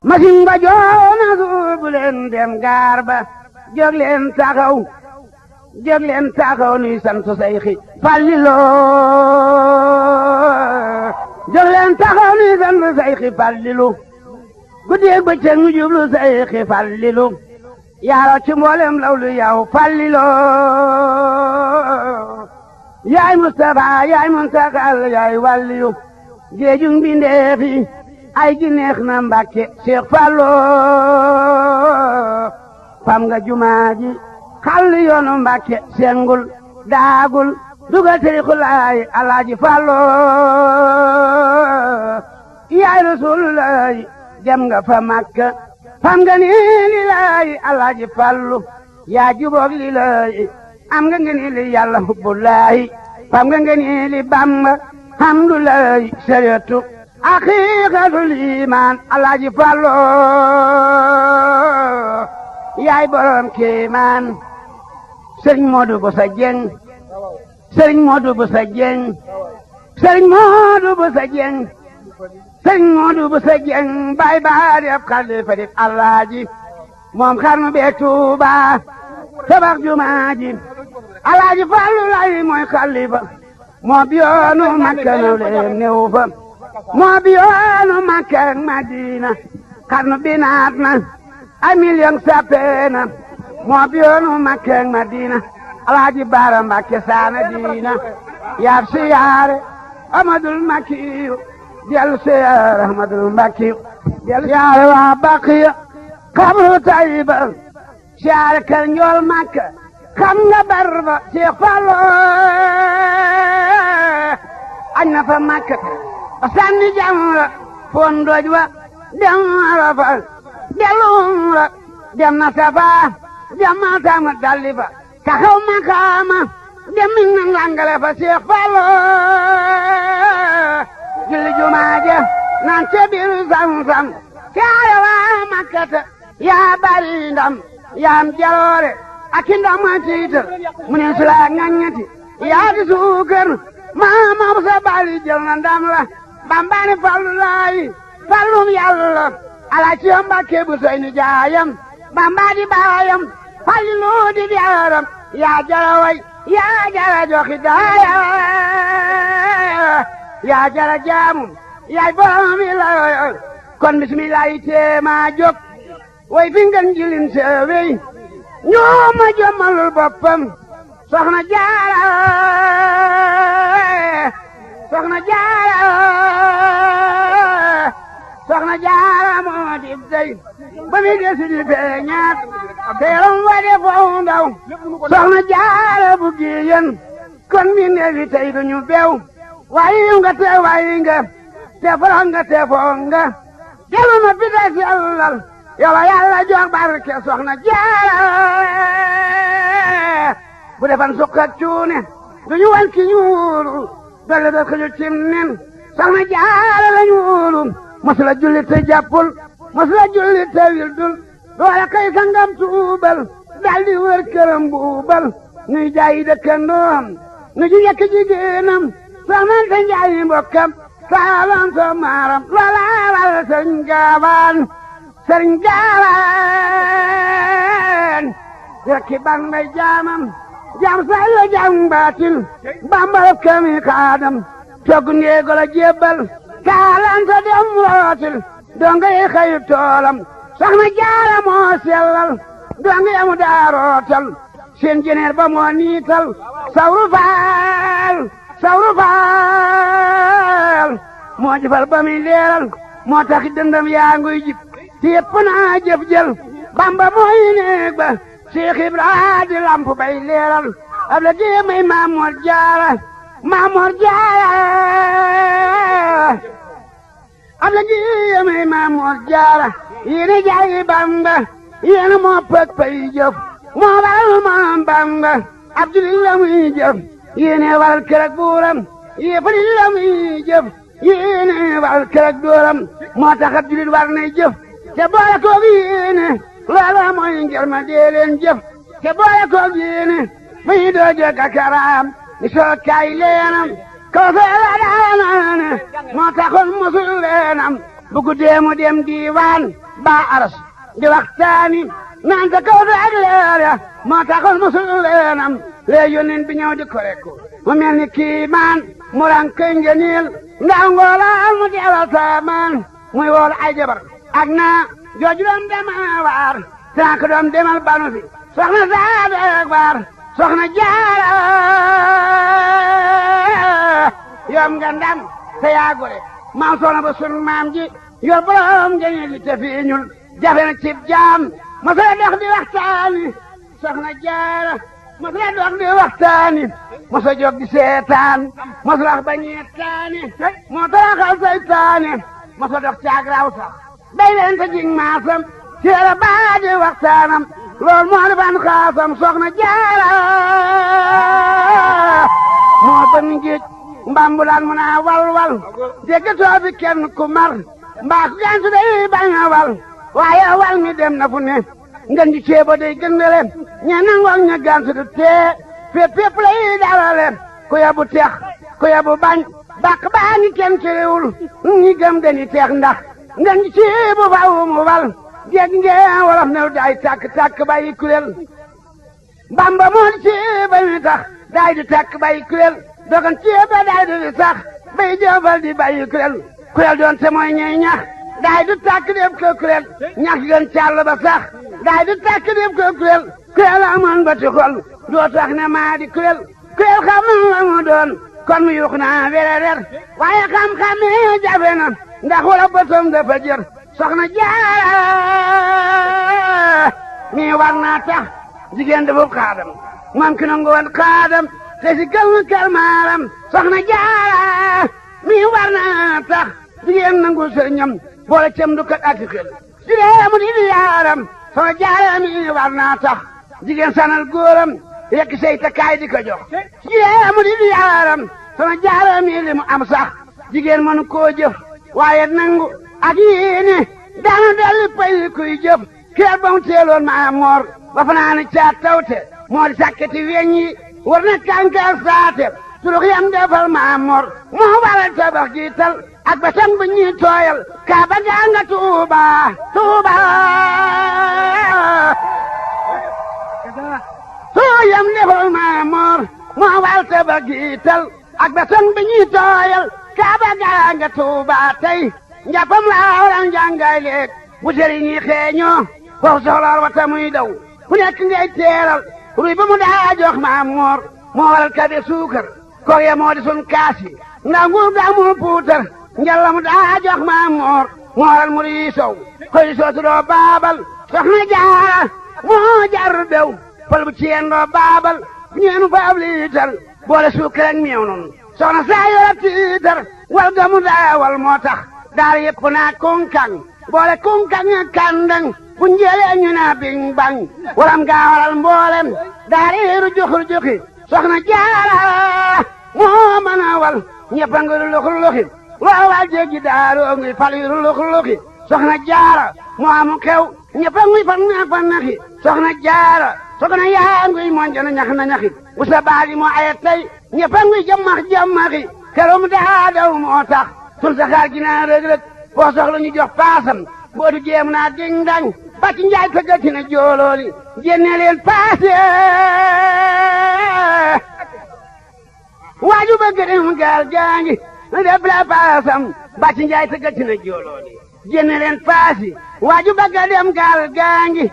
masin ba joona suubu leen dem gaar ba jóg leen taxaw nuy sant Seyxi Falilu jóg leen taxaw nuy sant Seyxi Falilu guddeeg bëccëg ñu jublu Seyxi Falilu yaaro ci mboolem lawlu yow Falilu yaay Mustafa yaay Muntakal yaay waliyu géejug mbindeef yi ay gi neex na Mbàkke Cheikh Fallu fam nga jumaa ji xàll yoonu Mbàkke sengul daagul dugal tariixu laay Alaaji Fallu yaay Rasulullaay dem nga fa Makka fam nga ni li laay Alaaji Fallu yaa juboog li laay am nga ni li Yàlla hubbulaahi fam nga ni li Bamba hamdulaahi sariyatu haqiiqatul iimaan Alaaji Fallu yaay borom kéemaan Sëriñ Moodu Busa Jeng Sëriñ Moodu Busa Jeng Sëriñ Moodu Busa Jeng Sëriñ Moodu Busa Jeng baay baa di ab xalifa di Alaaji moom xarnu bee Tuuba tabax jumaa ji Alaaji Fallu lay mooy xalifa moo bi yoonu Makka naw leen néew fa moo bi yoonu Makka ak Madina xarnu bi naat na ay million sappeena moo bi yoonu Makka ak Madina Alaaji Baara Mbàkke saana diina yaab siyaare Amadul Makkiyu dellu siyaare Amadul Makkiyu dellu siyaare waa Baqiya xabru Tayba siyaare kër njool Makka xam nga barba Seex Fallu añ na fa Makka ba sànni jamra foon doj wa dem Arafa dellu umra dem na Safa dem na tama dalli fa taxaw makaama dem mi na langale fa Seex Fallu julli jumaa ja naan ca biir Zamzam kaaya waa Makkata yaa bari ndam yaa am jaloore ak ndam ma tiital mu ne su la ngañati yaa di suukar maa moom sa bali jël na ndam la Bamba ni Fallu laayi Fallum Yàlla Alaaji Mbàkke bu soy ni jaayam Bamba di baayam Fallu di jaaram yaa jara way yaa jara joxi daaya yaa jara jaamum yaay borom mi la kon bismillahi teema jóg way fi ngeen jilin seewey ñoo ma jommalul boppam soxna jaara moo di dey ba mi desi di feeñaat teeram wa de foofu ndaw soxna jaara bu giyen kon mi neefi tey duñu bew waayi nga te foro nga te foo nga delu ma pita sellal yow Yàlla jox barke soxna jaara bu defan sukk ak cuune duñu wan ki ñuulu dolle da xëju cim nen soxna jaara la ñuulu masula julli te jàppul masula julli te wildul doole kay sangam tuubal daldi wër këram buubal nuy jaayi dëkkandoom nu ji yekk jigéenam soxna te njaayi mbokkam saalam so maaram loolawal sëriñ gaawaan rekki ban may jaamam jaam say la jaam baatil bambal kami kaadam togg ndeego la jébbal kaalanta dem rootil donga yi xayu toolam soxna jaara moo sellal donga yamu daa rootal seen jeneer ba moo niital sawru faal moo jëfal ba muy leeral moo taxi dëndam yaa nguy jib te yëpp naa jëf jël bamba mooy néeg ba Seex Ibra di lamp bay leeral ab la jéemay Maamoor Jaara ab la jéemay Maamoor Jaara yéena jaayi bamba yéena moo pëg pay jëf moo waral moom bamba ab jullit la muy jëf yéene waral kërag buuram yéefari la muy jëf yéene waral kërag dooram moo tax ab jullit war nay jëf te boole koog yéene loola mooy ngir ma dee leen jëf te boole koog yéene muy doo jëkk ak karaam ni soo kaay leenam kaw feela daanaane moo taxoon musul leenam bu guddee mu dem diiwaan baa aras di waxtaani naan ta kaw ak leer ya moo taxoon musul leenam lee yónneen bi ñëw di ko rekku mu mel ni kii maan mu ran këy ngeniil ndax ngoolaan mu deewal saamaan muy wool ay jabar ak naa jooju doom demal waar tànk doom demal banu fi soxna Saadu ak waar soxna Jaara yoom nga ndam te yaa gore maam soxna ba sun maam ji yor borom ngeen li te fiiñul jafe na cib jaam ma sala dox di waxtaani soxna Jaara ma sala dox di waxtaani ma sa jóg di seetaan ma sa wax ba ñeetaani moo taraxal saytaani ma sa dox caag raw sax day leen te jing maasam teela baa di waxtaanam loolu moo di ban xaasam soxna Jaara moo ban ngiij mbambulaan mu naa wal dégg too fi kenn ku mar mbaa ku gantu day bañ a wal waaye wal mi dem na fu ne ngeen di ceebo day gëndale ñe nangook ña gantu du tee fépp lay dalale ku yabu teex ku yabu bañ bàq baa ngi kenn terewul ñi gëm dañuy teex ndax ngeen di ceebo faaw mu wal dégg ngeen wolof ne day tàkk bàyyi kuréel Bamba moo di ceeba mi tax day di tàkk bàyyi kuréel dogon ceeba day di sax bay jëfal di bàyyi kuréel doon te mooy ñey ñax day di tàkk def ko kuréel ñax gën càll ba sax day di tàkk def ko kuréel amoon ba ti xol doo tax ne maa di kuréel xam la mu doon kon mu yuux naa wererer waaye xam-xam yi jafe na ndax wala bëtam dafa jër soxna Jaara mi war naa tax jigéen dafa xaadam moom ki nangu woon xaadam te si kal maaram soxna Jaara mi war naa tax jigéen nangu sëriñam boole cem du kat ak xel si mu di yaaram soxna Jaara mi war naa tax jigéen sanal góoram yekk say takkaay di ko jox si mu di yaaram soxna Jaara mi li mu am sax jigéen mënu koo jëf waaye nangu ak yéene daanu delli pay kuy jëf kër ba mu teeloon maa moor ba fanaane caat tawte moo di sàkketi weñ yi war na kànkaar saate sulux yam defal maa moor moo waral tabax jiital ak ba sam bu ñuy tooyal kaaba gaa nga Tuuba soo yam defal maa moor moo waral tabax jiital ak ba sam bu ñuy tooyal kaaba gaa nga Tuuba tey njàppam laa waral njàngay leeg bu sëriñ yi xeeñoo foofu soxlaal wata muy daw ku nekk ngay teeral ruy ba mu daa jox maam moor moo waral kabe suukar koog ya moo di sun kaasi ndax nguur gaa mu puutar njalla mu daa jox maam moor moo waral mu rii sow koy sootu doo baabal soxna Jaara moo jar bew fal bu ciyeen doo baabal ñeenu faab liitar boole suukar ak meew noonu soxna saa yora tiitar wal ga mu daa wal moo tax daal yëpp naa kunkang boole kunkang ak kandang bu njëlee ñu naa biñ bañ waram gaa waral mboolem daal iiru juxi soxna Jaara moo mën a wal ñëpp a ngi luxi loo wal jéggi daaroo ngi fal yu luxi soxna Jaara moo amu xew ñëpp a ngi fan naxi soxna Jaara soxna yaa ngi monjana ñaxi bu sa baali moo aye tey ñëpp a ngi jamaxi keroom daa daw moo tax sun saxaar gi naa rëg-rëg boo soxla ñu jox paasam boo du jéem naa ding dang ba ci njaay sa gati na joolooli génne leen paase waaju bëgg dem gaal gaangi def la paasam ba ci njaay sa gati na joolooli génne leen paasi waaju bëgg dem gaal gaangi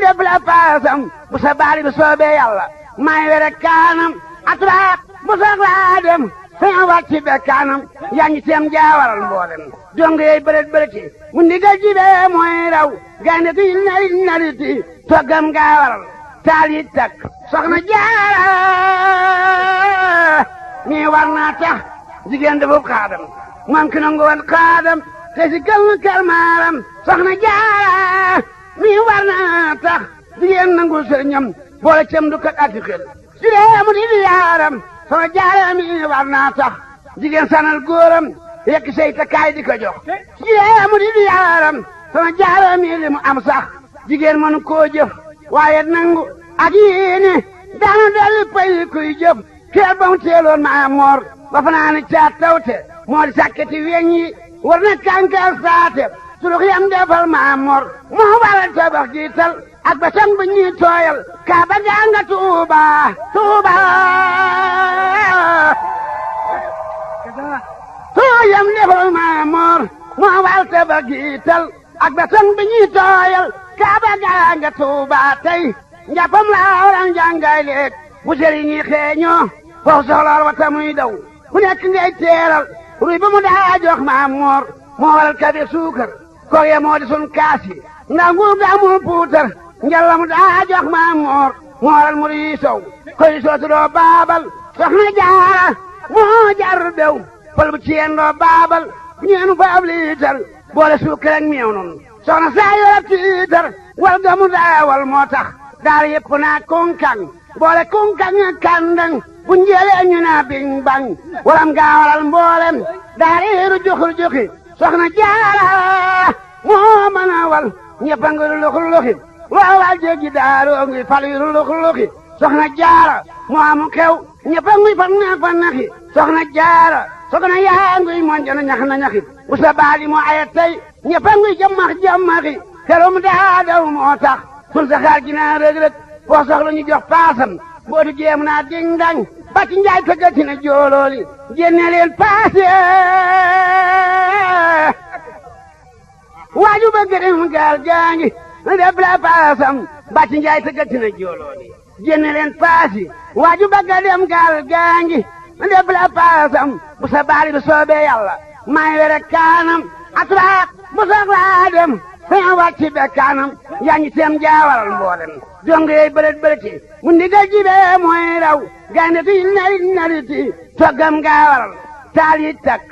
def la paasam bu sa baali bi soobee yàlla may were kaanam aturaat bu soxlaa dem saña wàcc be kaanam yaa ngi teem jaawaral mboolem dongo yey bërët mu ndigal jibee mooy raw gaynde gi nariti toggam gaawaral taal yi takk soxna Jaara mi war naa tax jigéen dafa xaadam moom ki nangu woon xaadam te si kal maaram soxna Jaara mi war naa tax jigéen nangu sëriñam boole cem du kat ak xel si mu di yaaram soxna Jaara mi war naa tax jigéen sanal góoram yekk say takkaay di ko jox mu di yaaram soxna Jaara mi li mu am sax jigéen mënu koo jëf waaye nangu ak yéene daanu delli pay kuy jëf kër ba mu teeloon maa moor ba fanaane caat tawte moo di sàkketi weñ yi war na kànkaar saate surux yam defal Maamor moo waral tabax jiital ak ba sang bu ñuy tooyal kaaba gaa nga Tuuba Tuuba surux yam defal Maamor moo waral tabax jiital ak ba sang bu ñuy tooyal kaaba gaa nga Tuuba tey njàppam laa waral njàngaay leeg bu sëriñ yi xeeñoo foofu soxlaal wa tamuy daw ku nekk ngay teeral ruy ba mu daa jox Maamor moo waral kabe suukar koog ya moo di sun kaas yi ndax nguur ga amul puutar njalla mu daa jox Maamor moo waral mu rii sow koy sootu doo baabal soxna Jaara moo jar bew fal bu ci yeen doo baabal ñeenu fa ab liitar boole suukar ak meew noonu soxna saa yorab tiitar wal ga mu daa wal moo tax daal yëpp naa kunkang boole kunkang ak kandang bu njëlee ñu naa biñ bañ walam gaa waral mboolem daal iiru juxur juxi soxna Jaara moo mën a wal ñëpp a ngi luxur luxi loo wal jéggi daaroo ngi fal yu luxur luxi soxna Jaara moo amu xew ñëpp a ngi fan naxi soxna Jaara soxna yaa ngi monjono ñax na ñaxi bu sa baali moo aya tey ñëpp a ngi jamaxi xelum daa daw moo tax sun saxaar gi naa rëg-rëg foo soxla ñu jox paasam boo du jéem naa ding dang ba ci njaay tëggati na joolooli génne leen paase waaju bëgg dem gaal gaa ngi def la paasam ba ci njaay tëggati na joolooli génne leen paasi waaju bëgg dem gaal gaa ngi def la paasam bu sa baali bi soobee yàlla may were kaanam atraak bu soxlaa dem saña wàcci be kaanam yaa ngi teem jaawaral mboolem jongo yey bëreet bëreeti mu ndigal jibee mooy raw gaynde ti nariti toggam gaawaral taal yi takk